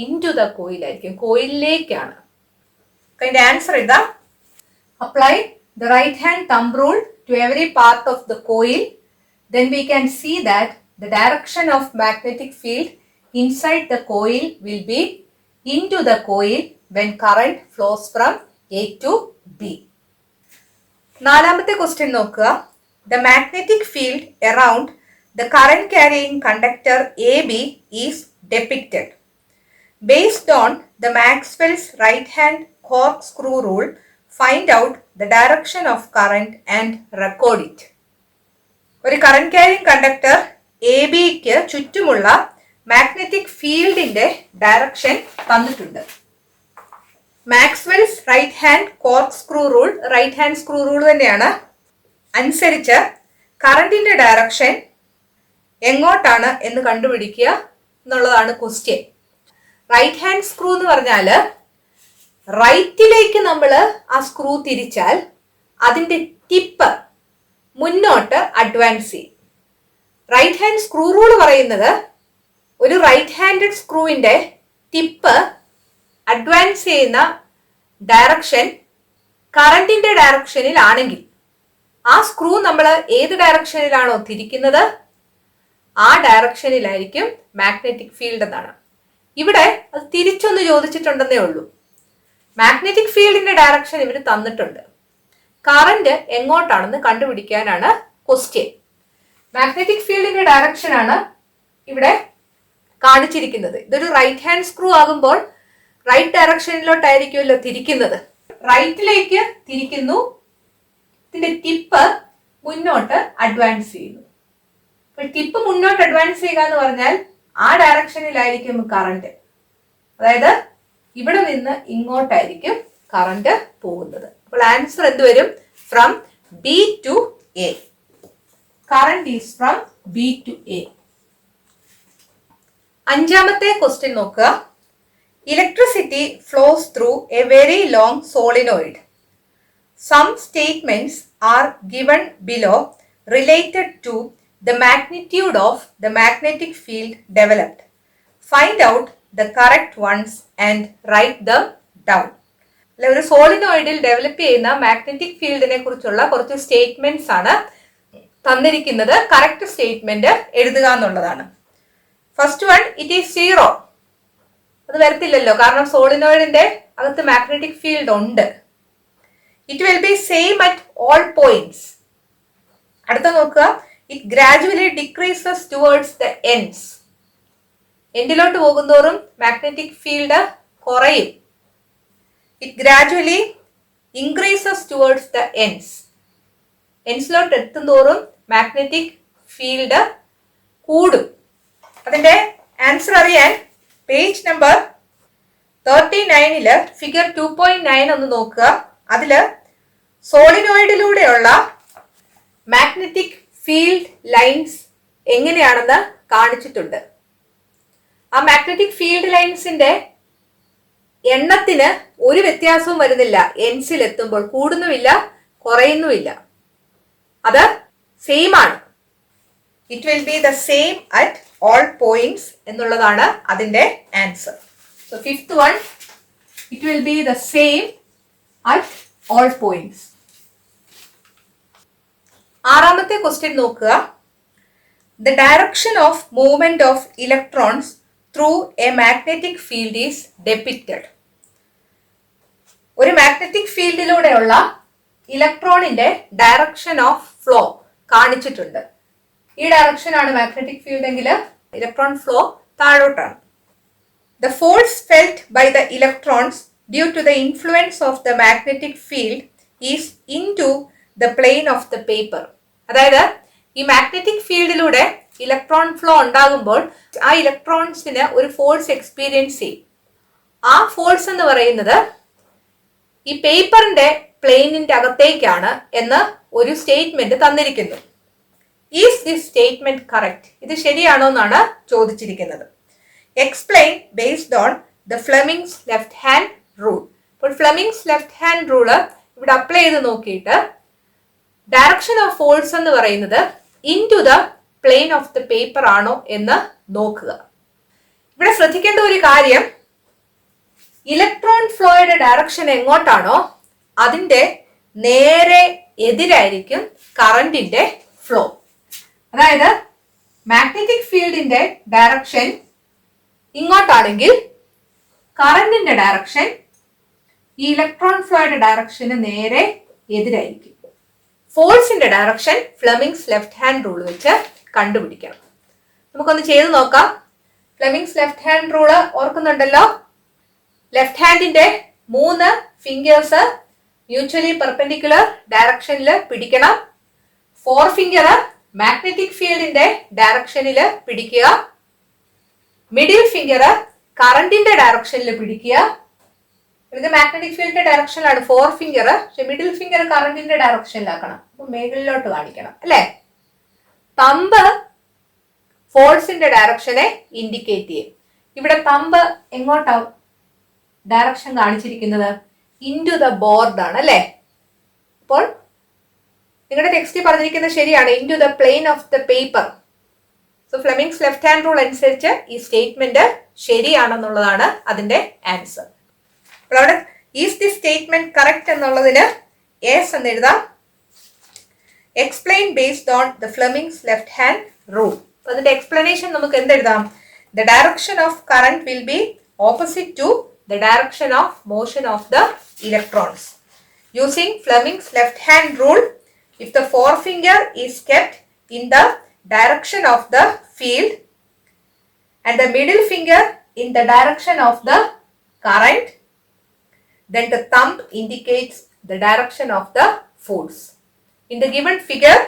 ഇൻടു ദ കോയിൽ ആയിരിക്കും, കോയിലിലേക്കാണ്. അതിന്റെ ആൻസർ ഇതാ. Apply the right hand thumb rule to every part of the coil. Then we can see that the direction of magnetic field inside the coil will be into the coil when current flows from A to B. നാലാമത്തെ question നോക്കുക. The magnetic field around the current carrying conductor AB is depicted. Based on the Maxwell's right hand corkscrew rule, find out the direction of current and record it. ഒരു current carrying conductor A ബിക്ക് ചുറ്റുമുള്ള magnetic ഫീൽഡിന്റെ direction തന്നിട്ടുണ്ട്. Maxwell's right hand corkscrew rule, right hand screw rule തന്നെയാണ്, അനുസരിച്ച് കറണ്ടിന്റെ direction എങ്ങോട്ടാണ് എന്ന് കണ്ടുപിടിക്കുക എന്നുള്ളതാണ് ക്വസ്റ്റ്യൻ. റൈറ്റ് ഹാൻഡ് സ്ക്രൂ എന്ന് പറഞ്ഞാൽ റൈറ്റിലേക്ക് നമ്മൾ ആ സ്ക്രൂ തിരിച്ചാൽ അതിന്റെ ടിപ്പ് മുന്നോട്ട് അഡ്വാൻസ് ചെയ്യും. റൈറ്റ് ഹാൻഡ് സ്ക്രൂ റൂൾ പറയുന്നത് ഒരു റൈറ്റ് ഹാൻഡഡ് സ്ക്രൂവിന്റെ ടിപ്പ് അഡ്വാൻസ് ചെയ്യുന്ന ഡയറക്ഷൻ കറണ്ടിന്റെ ഡയറക്ഷനിലാണെങ്കിൽ ആ സ്ക്രൂ നമ്മൾ ഏത് ഡയറക്ഷനിലാണോ തിരിക്കുന്നത് ആ ഡയറക്ഷനിലായിരിക്കും മാഗ്നറ്റിക് ഫീൽഡ് എന്നാണ്. ഇവിടെ അത് തിരിച്ചൊന്ന് ചോദിച്ചിട്ടുണ്ടെന്നേ ഉള്ളൂ. മാഗ്നറ്റിക് ഫീൽഡിന്റെ ഡയറക്ഷൻ ഇവർ തന്നിട്ടുണ്ട്, കറന്റ് എങ്ങോട്ടാണെന്ന് കണ്ടുപിടിക്കാനാണ് ക്വസ്റ്റ്യൻ. മാഗ്നറ്റിക് ഫീൽഡിന്റെ ഡയറക്ഷൻ ആണ് ഇവിടെ കാണിച്ചിരിക്കുന്നത്. ഇതൊരു റൈറ്റ് ഹാൻഡ് സ്ക്രൂ ആകുമ്പോൾ റൈറ്റ് ഡയറക്ഷനിലോട്ടായിരിക്കുമല്ലോ തിരിക്കുന്നത്. റൈറ്റിലേക്ക് തിരിക്കുന്നു, ഇതിന്റെ ടിപ്പ് മുന്നോട്ട് അഡ്വാൻസ് ചെയ്യുന്നു. അപ്പൊ ടിപ്പ് മുന്നോട്ട് അഡ്വാൻസ് ചെയ്യുക എന്ന് പറഞ്ഞാൽ ആ ഡയറക്ഷനിലായിരിക്കും കറന്റ്, അതായത് ഇവിടെ നിന്ന് ഇങ്ങോട്ടായിരിക്കും കറന്റ് പോകുന്നത്. അപ്പോൾ ആൻസർ എന്ത് വരും? From B to A. Current is from B to A. അഞ്ചാമത്തെ ക്വസ്റ്റ്യൻ നോക്കുക. Electricity flows through a very long solenoid. Some statements are given below related to the magnitude of the magnetic field developed. Find out the correct ones and write them down. ഒരു സോളിനോയിഡിൽ develop ചെയ്യുന്ന magnetic ഫീൽഡിനെ കുറിച്ചുള്ള കുറച്ച് statements ആണ് തന്നിരിക്കുന്നത്. Correct statement എഴുതുക എന്നുള്ളതാണ്. First one, it is zero. അത് വരത്തില്ലല്ലോ, കാരണം സോളിനോയിഡിന്റെ അകത്ത് മാഗ്നറ്റിക് ഫീൽഡ് ഉണ്ട്. It will B same at all points. അടുത്ത നോക്കുക, it gradually decreases towards the ends. എൻഡിലോട്ട് പോകുന്തോറും മാഗ്നറ്റിക് ഫീൽഡ് കുറയും. It gradually increases towards the ends. എൻഡ്സിലോട്ട് എത്തുന്തോറും മാഗ്നറ്റിക് ഫീൽഡ് കൂടും. അതിന്റെ ആൻസർ അറിയാൻ പേജ് നമ്പർ 39 ഫിഗർ 2.9 ഒന്ന് നോക്കുക. അതില് സോളിനോയിഡിലൂടെയുള്ള മാഗ്നറ്റിക് ഫീൽഡ് ലൈൻസ് എങ്ങനെയാണെന്ന് കാണിച്ചിട്ടുണ്ട്. ആ മാഗ്നറ്റിക് ഫീൽഡ് ലൈൻസിന്റെ എണ്ണത്തിന് ഒരു വ്യത്യാസവും വരുന്നില്ല. എൻസിൽ എത്തുമ്പോൾ കൂടുന്നുമില്ല കുറയുന്നുമില്ല, അത് സെയിം ആണ്. It will be the same at all points എന്നുള്ളതാണ് അതിന്റെ answer. So fifth one, it will be the same at all points. ആറാമത്തെ ക്വസ്റ്റ്യൻ നോക്കുക. The direction of movement of electrons through a magnetic field is depicted. ഒരു magnetic ഫീൽഡിലൂടെയുള്ള ഇലക്ട്രോണിന്റെ direction of flow കാണിച്ചിട്ടുണ്ട്. ഈ direction ആണ് മാഗ്നറ്റിക് ഫീൽഡ് എങ്കിൽ electron flow താഴോട്ടാണ്. The force felt by the electrons due to the influence of the magnetic field is into the plane of the paper. അതായത് ഈ magnetic ഫീൽഡിലൂടെ electron flow ഉണ്ടാകുമ്പോൾ ആ ഇലക്ട്രോൺസിന് ഒരു ഫോഴ്സ് എക്സ്പീരിയൻസ് ചെയ്യും. ആ force എന്ന് പറയുന്നത് ഈ പേപ്പറിന്റെ പ്ലെയിനിന്റെ അകത്തേക്കാണ് എന്ന് ഒരു സ്റ്റേറ്റ്മെന്റ് തന്നിരിക്കുന്നു. Is this statement correct? ഇത് ശരിയാണോ എന്നാണ് ചോദിച്ചിരിക്കുന്നത്. Explain based on the Fleming's left hand rule. അപ്പോൾ ഫ്ലെമിങ്സ് ലെഫ്റ്റ് ഹാൻഡ് റൂള് ഇവിടെ അപ്ലൈ ചെയ്ത് നോക്കിയിട്ട് ഡയറക്ഷൻ ഓഫ് ഫോഴ്സ് എന്ന് പറയുന്നത് into the plane of the paper ആണോ എന്ന് നോക്കുക. ഇവിടെ ശ്രദ്ധിക്കേണ്ട ഒരു കാര്യം, ഇലക്ട്രോൺ ഫ്ലോയുടെ ഡയറക്ഷൻ എങ്ങോട്ടാണോ അതിന്റെ നേരെ എതിരായിരിക്കും കറന്റിന്റെ ഫ്ലോ. അതായത് മാഗ്നറ്റിക് ഫീൽഡിന്റെ ഡയറക്ഷൻ ഇങ്ങോട്ടാണെങ്കിൽ കറന്റിന്റെ ഡയറക്ഷൻ ഈ ഇലക്ട്രോൺ ഫ്ലോയുടെ ഡയറക്ഷന് നേരെ എതിരായിരിക്കും. ഫോഴ്സിന്റെ direction Fleming's left hand rule വെച്ച് കണ്ടുപിടിക്കണം. നമുക്കൊന്ന് ചെയ്ത് നോക്കാം. ഫ്ലെമിങ്സ് ലെഫ്റ്റ് ഹാൻഡ് റൂള് ഓർക്കുന്നുണ്ടല്ലോ. ലെഫ്റ്റ് ഹാൻഡിന്റെ 3 ഫിംഗേഴ്സ് മ്യൂച്വലി പെർപെൻഡിക്കുലർ ഡയറക്ഷനിൽ പിടിക്കണം. 4 ഫിംഗർ മാഗ്നറ്റിക് ഫീൽഡിന്റെ ഡയറക്ഷനിൽ പിടിക്കുക. മിഡിൽ ഫിംഗർ കറണ്ടിന്റെ ഡയറക്ഷനിൽ പിടിക്കുക. ഇത് മാഗ്നറ്റിക് ഫീൽഡിന്റെ ഡയറക്ഷനിലാണ് ഫോർ ഫിംഗർ, പക്ഷെ മിഡിൽ ഫിംഗർ കറണ്ടിന്റെ ഡയറക്ഷനിലാക്കണം. അപ്പൊ മേളിലോട്ട് കാണിക്കണം അല്ലെ. തമ്പ് ഫോഴ്സിന്റെ ഡയറക്ഷനെ ഇൻഡിക്കേറ്റ് ചെയ്യും. ഇവിടെ തമ്പ് എങ്ങോട്ടാ ഡയറക്ഷൻ കാണിച്ചിരിക്കുന്നത്? ഇൻടു ദ ബോർഡ് ആണ് അല്ലെ. അപ്പോൾ നിങ്ങളുടെ ടെക്സ്റ്റ് പറഞ്ഞിരിക്കുന്നത് ശരിയാണ്, into the plane of the paper. So Fleming's left hand rule അനുസരിച്ച് ഈ സ്റ്റേറ്റ്മെന്റ് ശരിയാണെന്നുള്ളതാണ് അതിന്റെ ആൻസർ. അപ്പോൾ അവിടെ ഈസ് ദി സ്റ്റേറ്റ്മെന്റ് കറക്റ്റ് എന്നുള്ളതിന് യെസ് എന്ന് എഴുതാം. Explain based on the Fleming's left hand rule. അതിന്റെ എക്സ്പ്ലനേഷൻ നമുക്ക് എന്തെഴുതാം? The direction of current will be opposite to the direction of motion of the electrons. Using Fleming's left hand rule, if the forefinger is kept in the direction of the field and the middle finger in the direction of the current, then the thumb indicates the direction of the force. In the given figure,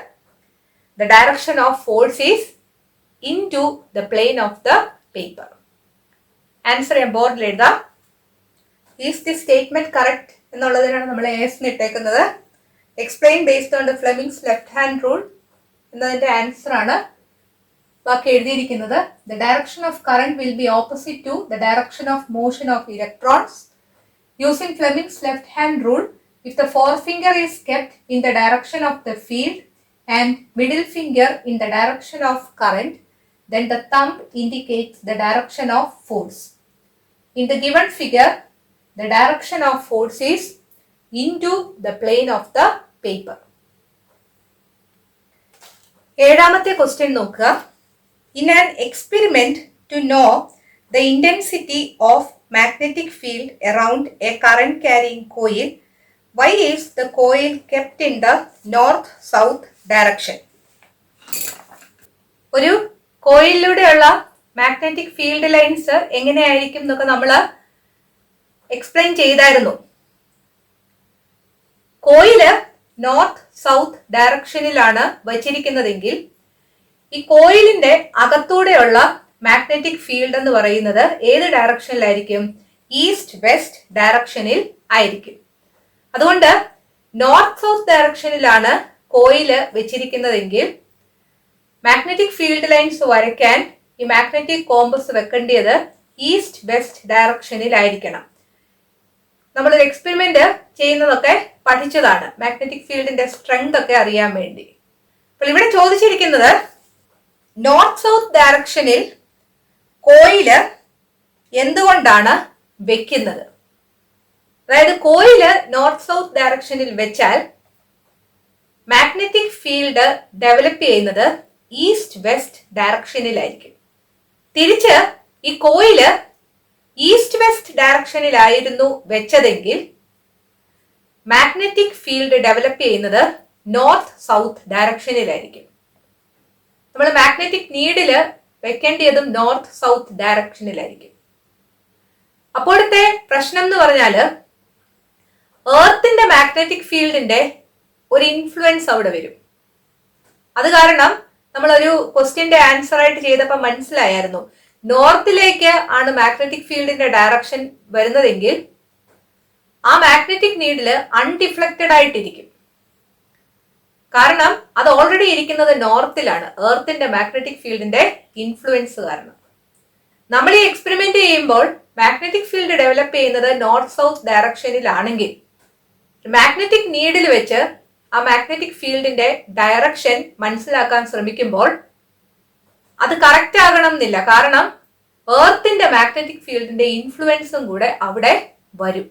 the direction of force is into the plane of the paper. Answer on board ledda. Is this statement correct? എന്നുള്ളതിനാണ് നമ്മൾ yes ഇട്ടേക്കുന്നത്. Explain based on the Fleming's left hand rule എന്നതിന്റെ answer ആണ് ബാക്കി എഴുതിയിരിക്കുന്നത്. The direction of current will be opposite to the direction of motion of electrons. Using Fleming's left hand rule, if the forefinger is kept in the direction of the field and middle finger in the direction of current, then the thumb indicates the direction of force. In the given figure, the direction of force is into the plane of the paper. ഏഴാമത്തെ question നോക്കുക. In an experiment to know the intensity of magnetic field around a current carrying coil, why is the coil kept in the north south direction? ഒരു കോയിലിലൂടെയുള്ള magnetic field lines എങ്ങനെയായിരിക്കും എന്നൊക്കെ നമ്മൾ explain ചെയ്തായിരുന്നു. കോയില് north south ഡയറക്ഷനിലാണ് വച്ചിരിക്കുന്നതെങ്കിൽ ഈ കോയിലിന്റെ അകത്തൂടെയുള്ള magnetic field എന്ന് പറയുന്നത് ഏത് ഡയറക്ഷനിലായിരിക്കും? ഈസ്റ്റ് വെസ്റ്റ് ഡയറക്ഷനിൽ ആയിരിക്കും. അതുകൊണ്ട് നോർത്ത് സൗത്ത് ഡയറക്ഷനിലാണ് കോയില് വെച്ചിരിക്കുന്നതെങ്കിൽ മാഗ്നറ്റിക് ഫീൽഡ് ലൈൻസ് വരയ്ക്കാൻ ഈ മാഗ്നറ്റിക് കോമ്പസ് വെക്കേണ്ടത് ഈസ്റ്റ് വെസ്റ്റ് ഡയറക്ഷനിലായിരിക്കണം. നമ്മളൊരു എക്സ്പെരിമെന്റ് ചെയ്യുന്നതൊക്കെ പഠിച്ചതാണ്, മാഗ്നറ്റിക് ഫീൽഡിന്റെ സ്ട്രെങ്ത് ഒക്കെ അറിയാൻ വേണ്ടി. അപ്പോൾ ഇവിടെ ചോദിച്ചിരിക്കുന്നത് നോർത്ത് സൗത്ത് ഡയറക്ഷനിൽ കോയില് എന്തുകൊണ്ടാണ് വെക്കുന്നത്? അതായത് കോയില് നോർത്ത് സൗത്ത് ഡയറക്ഷനിൽ വെച്ചാൽ മാഗ്നറ്റിക് ഫീൽഡ് ഡെവലപ്പ് ചെയ്യുന്നത് ഈസ്റ്റ് വെസ്റ്റ് ഡയറക്ഷനിലായിരിക്കും. തിരിച്ച് ഈ കോയില് ഈസ്റ്റ് വെസ്റ്റ് ഡയറക്ഷനിലായിരുന്നു വെച്ചതെങ്കിൽ മാഗ്നറ്റിക് ഫീൽഡ് ഡെവലപ്പ് ചെയ്യുന്നത് നോർത്ത് സൗത്ത് ഡയറക്ഷനിലായിരിക്കും. നമ്മൾ മാഗ്നറ്റിക് നീഡില് വെക്കേണ്ടതും നോർത്ത് സൗത്ത് ഡയറക്ഷനിലായിരിക്കും. അപ്പോഴത്തെ പ്രശ്നം എന്ന് പറഞ്ഞാല് എർത്തിന്റെ മാഗ്നറ്റിക് ഫീൽഡിന്റെ ഒരു ഇൻഫ്ലുവൻസ് അവിടെ വരും. അത് കാരണം നമ്മളൊരു ക്വസ്റ്റ്യന്റെ ആൻസർ ആയിട്ട് ചെയ്തപ്പോൾ മനസ്സിലായിരുന്നു, നോർത്തിലേക്ക് ആണ് മാഗ്നറ്റിക് ഫീൽഡിന്റെ ഡയറക്ഷൻ വരുന്നതെങ്കിൽ ആ മാഗ്നറ്റിക് നീഡില് അൺഡിഫ്ലക്റ്റഡ് ആയിട്ടിരിക്കും. കാരണം അത് ഓൾറെഡി ഇരിക്കുന്നത് നോർത്തിലാണ്, എർത്തിന്റെ മാഗ്നറ്റിക് ഫീൽഡിന്റെ ഇൻഫ്ലുവൻസ് കാരണം. നമ്മൾ ഈ എക്സ്പെരിമെന്റ് ചെയ്യുമ്പോൾ മാഗ്നറ്റിക് ഫീൽഡ് ഡെവലപ്പ് ചെയ്യുന്നത് നോർത്ത് സൗത്ത് ഡയറക്ഷനിലാണെങ്കിൽ മാഗ്നറ്റിക് നീഡിൽ വെച്ച് ആ മാഗ്നറ്റിക് ഫീൽഡിന്റെ ഡയറക്ഷൻ മനസ്സിലാക്കാൻ ശ്രമിക്കുമ്പോൾ അത് കറക്റ്റ് ആകണം എന്നില്ല. കാരണം എർത്തിന്റെ മാഗ്നറ്റിക് ഫീൽഡിന്റെ ഇൻഫ്ലുവൻസും കൂടെ അവിടെ വരും.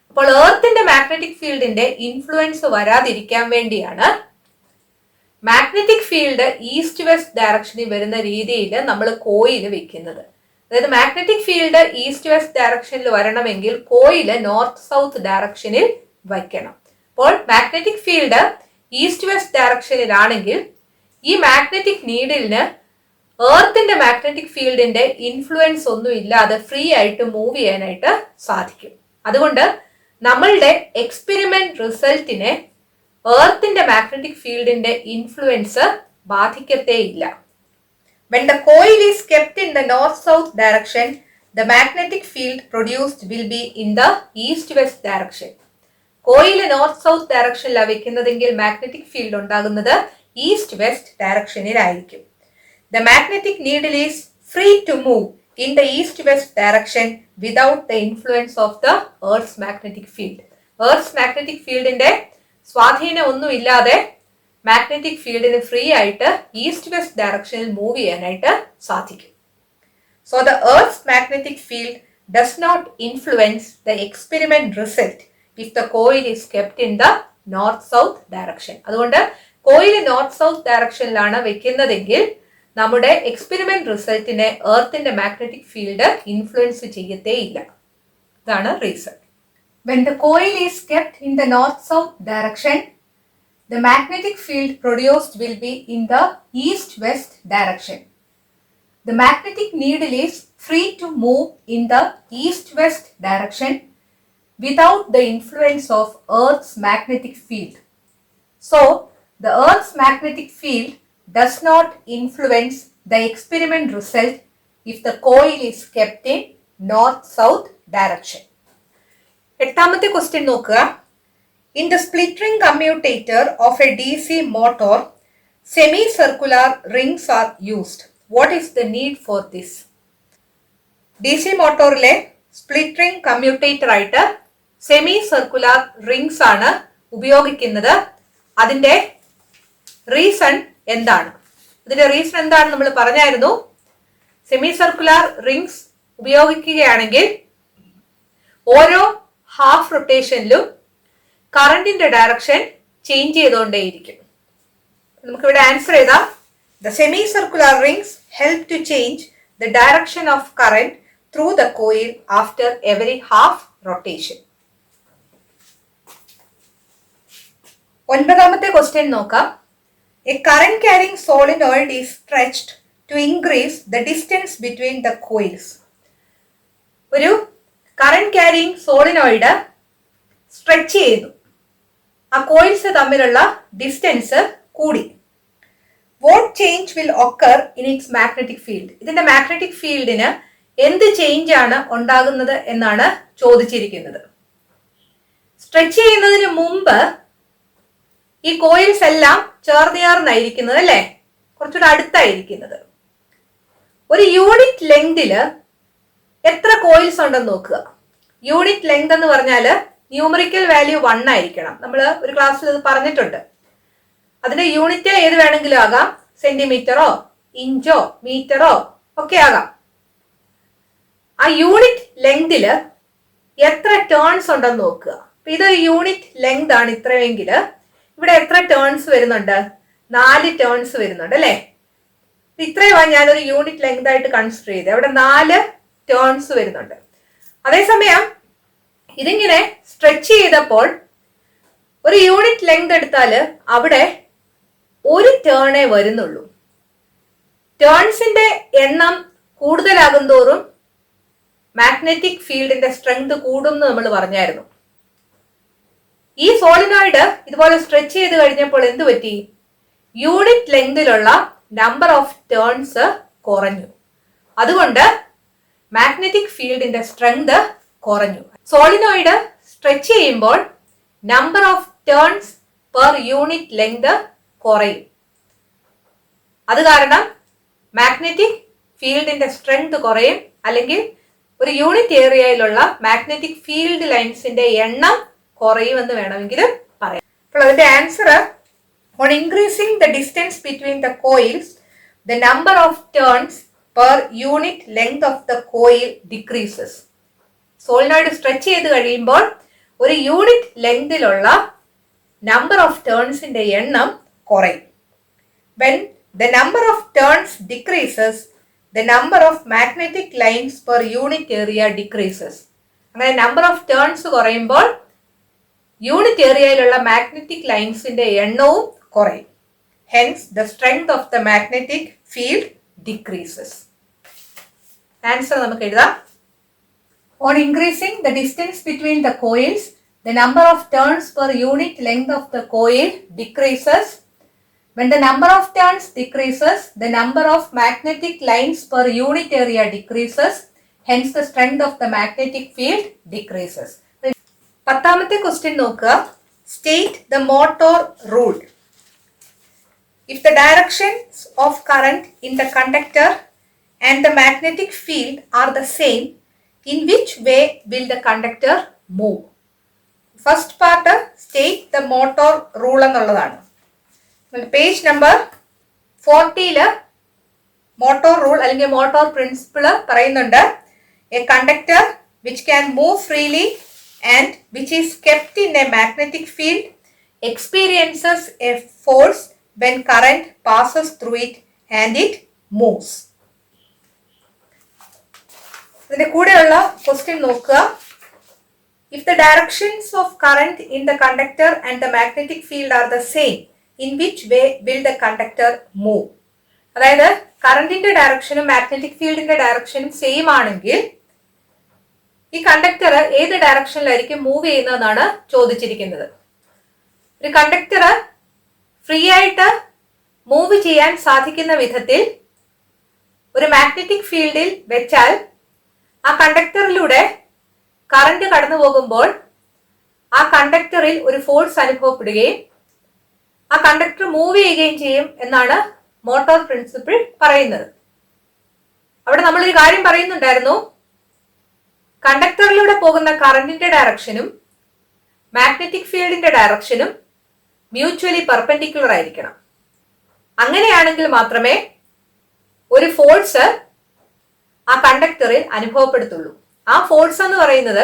അപ്പോൾ എർത്തിന്റെ മാഗ്നറ്റിക് ഫീൽഡിന്റെ ഇൻഫ്ലുവൻസ് വരാതിരിക്കാൻ വേണ്ടിയാണ് മാഗ്നറ്റിക് ഫീൽഡ് ഈസ്റ്റ് വെസ്റ്റ് ഡയറക്ഷനിൽ വരുന്ന രീതിയിൽ നമ്മൾ കോയില് വെക്കുന്നത്. അതായത് മാഗ്നറ്റിക് ഫീൽഡ് ഈസ്റ്റ് വെസ്റ്റ് ഡയറക്ഷനിൽ വരണമെങ്കിൽ കോയില് നോർത്ത് സൗത്ത് ഡയറക്ഷനിൽ വയ്ക്കണം. അപ്പോൾ മാഗ്നറ്റിക് ഫീൽഡ് ഈസ്റ്റ് വെസ്റ്റ് ഡയറക്ഷനിലാണെങ്കിൽ ഈ മാഗ്നറ്റിക് നീഡിലിന് എർത്തിന്റെ മാഗ്നറ്റിക് ഫീൽഡിന്റെ ഇൻഫ്ലുവൻസ് ഒന്നും ഇല്ലാതെ ഫ്രീ ആയിട്ട് മൂവ് ചെയ്യാനായിട്ട് സാധിക്കും. അതുകൊണ്ട് നമ്മളുടെ എക്സ്പെരിമെന്റ് റിസൾട്ടിനെ എർത്തിന്റെ മാഗ്നറ്റിക് ഫീൽഡിന്റെ ഇൻഫ്ലുവൻസ് ബാധിക്കത്തേ ഇല്ല. When the coil is kept in the north-south direction, the magnetic field produced will be in the east-west direction. Coil north south ഡയറക്ഷനിലാണ് വെക്കുന്നതെങ്കിൽ മാഗ്നറ്റിക് ഫീൽഡ് ഉണ്ടാകുന്നത് ഈസ്റ്റ് വെസ്റ്റ് ഡയറക്ഷനിലായിരിക്കും. The magnetic needle is free to move in the east-west direction without the influence of the Earth's magnetic field. Earth's magnetic fieldന്റെ സ്വാധീനം ഒന്നും ഇല്ലാതെ magnetic ഫീൽഡിന് free ആയിട്ട് east west ഡയറക്ഷനിൽ മൂവ് ചെയ്യാനായിട്ട് സാധിക്കും. So the Earth's magnetic field does not influence the experiment result if the coil is kept in the north-south direction. അതുകൊണ്ട് coil north south ഡയറക്ഷനിലാണ് വെക്കുന്നതെങ്കിൽ നമ്മുടെ എക്സ്പെരിമെന്റ് റിസൾട്ടിനെ എർത്തിന്റെ മാഗ്നറ്റിക് ഫീൽഡ് ഇൻഫ്ലുവൻസ് ചെയ്യത്തേയില്ല. ഇതാണ് reason. When the coil is kept in the north-south direction, the magnetic field produced will be in the east-west direction. The magnetic needle is free to move in the east-west direction without the influence of Earth's magnetic field. So, the Earth's magnetic field does not influence the experiment result if the coil is kept in north-south direction. എട്ടാമത്തെ question നോക്കുക. In the split ring commutator of a DC motor, semicircular rings are used. What is the need for this? DC മോട്ടോറിലെ split ring commutator ആയിട്ട് semi circular rings ആണ് ഉപയോഗിക്കുന്നത്. അതിന്റെ reason എന്താണ്? ഇതിന്റെ reason എന്താണ് നമ്മൾ പറഞ്ഞായിരുന്നു. സെമി സർക്കുലർ റിങ്സ് ഉപയോഗിക്കുകയാണെങ്കിൽ ഓരോ ഹാഫ് റൊട്ടേഷനിലും കറണ്ടിന്റെ ഡയറക്ഷൻ ചേഞ്ച് ചെയ്തുകൊണ്ടേയിരിക്കും. നമുക്കിവിടെ ആൻസർ ചെയ്താൽ the semicircular rings help to change the direction of current through the coil after every half rotation. ഒൻപതാമത്തെ ക്വസ്റ്റ്യൻ നോക്കാം. A current carrying solenoid is stretched to increase the distance between the coils. ഒരു current carrying solenoid stretch ചെയ്തു, ആ coils തമ്മിലുള്ള distance കൂടി. What change will occur in its magnetic field? ഇതിന്റെ magnetic ഫീൽഡിന് എന്ത് ചേഞ്ച് ആണ് ഉണ്ടാകുന്നത് എന്നാണ് ചോദിച്ചിരിക്കുന്നത്. സ്ട്രെച്ച് ചെയ്യുന്നതിന് മുമ്പ് ഈ കോയിൽസ് എല്ലാം ചേർന്നായിരിക്കുന്നത് അല്ലേ, കുറച്ചുകൂടെ അടുത്തായിരിക്കുന്നത്. ഒരു യൂണിറ്റ് ലെങ്തില് എത്ര കോയിൽസ് ഉണ്ടെന്ന് നോക്കുക. യൂണിറ്റ് ലെങ്ത് എന്ന് പറഞ്ഞാൽ ന്യൂമറിക്കൽ വാല്യൂ 1 ആയിരിക്കണം. നമ്മൾ ഒരു ക്ലാസ്സിൽ ഇത് പറഞ്ഞിട്ടുണ്ട്. അതിന്റെ യൂണിറ്റ് ഏത് വേണമെങ്കിലും ആകാം, സെന്റിമീറ്ററോ ഇഞ്ചോ മീറ്ററോ ഒക്കെ ആകാം. ആ യൂണിറ്റ് ലെങ്തില് എത്ര ടേൺസ് ഉണ്ടെന്ന് നോക്കുക. അപ്പൊ ഇതൊരു യൂണിറ്റ് ലെങ്ത് ആണ് ഇത്രയെങ്കിൽ ഇവിടെ എത്ര ടേൺസ് വരുന്നുണ്ട്? 4 ടേൺസ് വരുന്നുണ്ട് അല്ലേ. ഇത്രയുമാണ് ഞാനൊരു യൂണിറ്റ് ലെങ്ത് ആയിട്ട് കൺസിഡർ ചെയ്ത്. അവിടെ 4 ടേൺസ് വരുന്നുണ്ട്. അതേസമയം ഇതിങ്ങനെ സ്ട്രെച്ച് ചെയ്തപ്പോൾ ഒരു യൂണിറ്റ് ലെങ്ത് എടുത്താൽ അവിടെ ഒരു ടേണേ വരുന്നുള്ളൂ. ടേൺസിന്റെ എണ്ണം കൂടുതലാകും തോറും മാഗ്നറ്റിക് ഫീൽഡിന്റെ സ്ട്രെങ്ത് കൂടും എന്ന് നമ്മൾ പറഞ്ഞായിരുന്നു. ഈ സോളിനോയിഡ് ഇതുപോലെ സ്ട്രെച്ച് ചെയ്ത് കഴിഞ്ഞപ്പോൾ എന്ത് പറ്റി? യൂണിറ്റ് ലെങ്തിലുള്ള നമ്പർ ഓഫ് ടേൺസ് കുറഞ്ഞു. അതുകൊണ്ട് മാഗ്നറ്റിക് ഫീൽഡിന്റെ സ്ട്രെങ്ത് കുറഞ്ഞു. സോളിനോയിഡ് സ്ട്രെച്ച് ചെയ്യുമ്പോൾ number of turns per unit length കുറയും. അത് കാരണം മാഗ്നറ്റിക് ഫീൽഡിന്റെ സ്ട്രെങ്ത് കുറയും, അല്ലെങ്കിൽ ഒരു യൂണിറ്റ് ഏരിയയിലുള്ള മാഗ്നറ്റിക് ഫീൽഡ് ലൈൻസിന്റെ എണ്ണം കുറയുമെന്ന് വേണമെങ്കിൽ പറയാം. അപ്പോൾ അതിന്റെ answer, on increasing the distance between the coils the number of turns per unit length of the coil decreases. Solenoid stretch ചെയ്ത് കഴിയുമ്പോൾ ഒരു യൂണിറ്റ് ലെങ്തിലുള്ള നമ്പർ ഓഫ് ടേൺസിന്റെ എണ്ണം കുറയും. When the number of turns decreases, the number of magnetic lines per unit area decreases. അങ്ങനെ number of turns കുറയുമ്പോൾ unit ഏരിയയിലുള്ള magnetic ലൈൻസിന്റെ എണ്ണവും കുറയും. Hence, the strength of the magnetic field decreases. Answer നമുക്ക് എഴുതാം. On increasing the distance between the coils, the number of turns per unit length of the coil decreases. When the number of turns decreases, the number of magnetic lines per unit area decreases. Hence, the strength of the magnetic field decreases. പത്താമത്തെ question നോക്കുക. State the motor rule. If the directions of current in the conductor and the magnetic field are the same, in which way will the conductor move? First part state the motor rule എന്നുള്ളതാണ്. Page number 40 motor rule അല്ലെങ്കിൽ motor principle പറയുന്നുണ്ട്. A conductor which can move freely and which is kept in A magnetic field experiences A force when current passes through it and it moves. ഇതിന്റെ കൂടെയുള്ള question നോക്കുക. If the directions of current in the conductor and the magnetic field are the same, in which way will the conductor move? അതായത് കറണ്ടിന്റെ ഡയറക്ഷനും magnetic ഫീൽഡിന്റെ ഡയറക്ഷനും same ആണെങ്കിൽ ഈ conductor ഏത് ഡയറക്ഷനിലായിരിക്കും move ചെയ്യുന്നതെന്നാണ് ചോദിച്ചിരിക്കുന്നത്. ഒരു കണ്ടക്ടർ ഫ്രീ ആയിട്ട് മൂവ് ചെയ്യാൻ സാധിക്കുന്ന വിധത്തിൽ ഒരു മാഗ്നറ്റിക് ഫീൽഡിൽ വെച്ചാൽ ആ കണ്ടക്ടറിലൂടെ കറണ്ട് കടന്നു പോകുമ്പോൾ ആ കണ്ടക്ടറിൽ ഒരു ഫോഴ്സ് അനുഭവപ്പെടുകയും ആ കണ്ടക്ടർ മൂവ് ചെയ്യുകയും ചെയ്യും എന്നാണ് മോട്ടോർ പ്രിൻസിപ്പിൾ പറയുന്നത്. അവിടെ നമ്മളൊരു കാര്യം പറയുന്നുണ്ടായിരുന്നു. കണ്ടക്ടറിലൂടെ പോകുന്ന കറണ്ടിന്റെ ഡയറക്ഷനും മാഗ്നറ്റിക് ഫീൽഡിന്റെ ഡയറക്ഷനും മ്യൂച്വലി പെർപെൻഡിക്കുലർ ആയിരിക്കണം. അങ്ങനെയാണെങ്കിൽ മാത്രമേ ഒരു ഫോഴ്സ് ആ കണ്ടക്ടറിൽ അനുഭവപ്പെടുത്തുള്ളൂ. ആ ഫോഴ്സ് എന്ന് പറയുന്നത്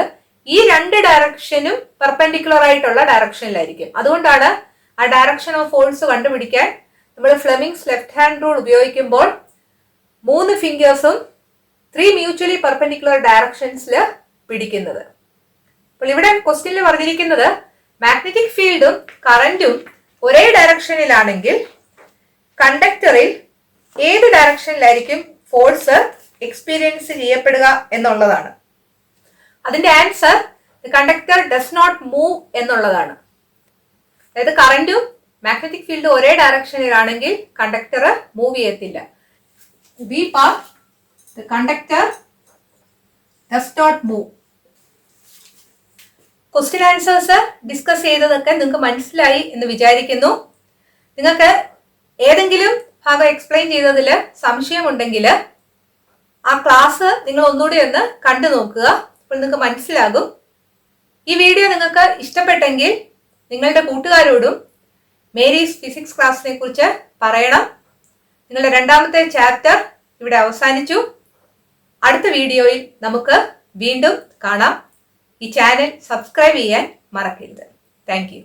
ഈ രണ്ട് ഡയറക്ഷനും പെർപെൻഡിക്കുലർ ആയിട്ടുള്ള ഡയറക്ഷനിലായിരിക്കും. അതുകൊണ്ടാണ് ആ ഡയറക്ഷൻ ഓഫ് ഫോഴ്സ് കണ്ടുപിടിക്കാൻ നമ്മൾ ഫ്ലെമിങ്സ് ലെഫ്റ്റ് ഹാൻഡ് റൂൾ ഉപയോഗിക്കുമ്പോൾ 3 ഫിംഗേഴ്സും 3 മ്യൂച്വലി പെർപെൻഡിക്കുലർ ഡയറക്ഷൻസിൽ പിടിക്കുന്നത്. അപ്പോൾ ഇവിടെ ക്വസ്റ്റ്യനിൽ പറഞ്ഞിരിക്കുന്നത് മാഗ്നറ്റിക് ഫീൽഡും കറന്റും ഒരേ ഡയറക്ഷനിലാണെങ്കിൽ കണ്ടക്ടറിൽ ഏത് ഡയറക്ഷനിലായിരിക്കും ഫോഴ്സ് എക്സ്പീരിയൻസ് ചെയ്യപ്പെടുക എന്നുള്ളതാണ്. അതിന്റെ ആൻസർ കണ്ടക്ടർ ഡസ് നോട്ട് മൂവ് എന്നുള്ളതാണ്. അതായത് കറന്റും മാഗ്നറ്റിക് ഫീൽഡും ഒരേ ഡയറക്ഷനിലാണെങ്കിൽ കണ്ടക്ടർ മൂവ് ചെയ്യത്തില്ല. B part the conductor does not move. Question answers discuss ചെയ്തതൊക്കെ നിങ്ങൾക്ക് മനസ്സിലായി എന്ന് വിചാരിക്കുന്നു. നിങ്ങൾക്ക് ഏതെങ്കിലും ഭാഗം എക്സ്പ്ലെയിൻ ചെയ്തതിൽ സംശയമുണ്ടെങ്കിൽ ആ ക്ലാസ് നിങ്ങൾ ഒന്നുകൂടി ഒന്ന് കണ്ടു നോക്കുക. അപ്പോൾ നിങ്ങൾക്ക് മനസ്സിലാകും. ഈ വീഡിയോ നിങ്ങൾക്ക് ഇഷ്ടപ്പെട്ടെങ്കിൽ നിങ്ങളുടെ കൂട്ടുകാരോടും മേരീസ് ഫിസിക്സ് ക്ലാസ്സിനെ കുറിച്ച് പറയണം. നിങ്ങളുടെ രണ്ടാമത്തെ ചാപ്റ്റർ ഇവിടെ അവസാനിച്ചു. അടുത്ത വീഡിയോയിൽ നമുക്ക് വീണ്ടും കാണാം. ഈ ചാനൽ സബ്സ്ക്രൈബ് ചെയ്യാൻ മറക്കരുത്. Thank you.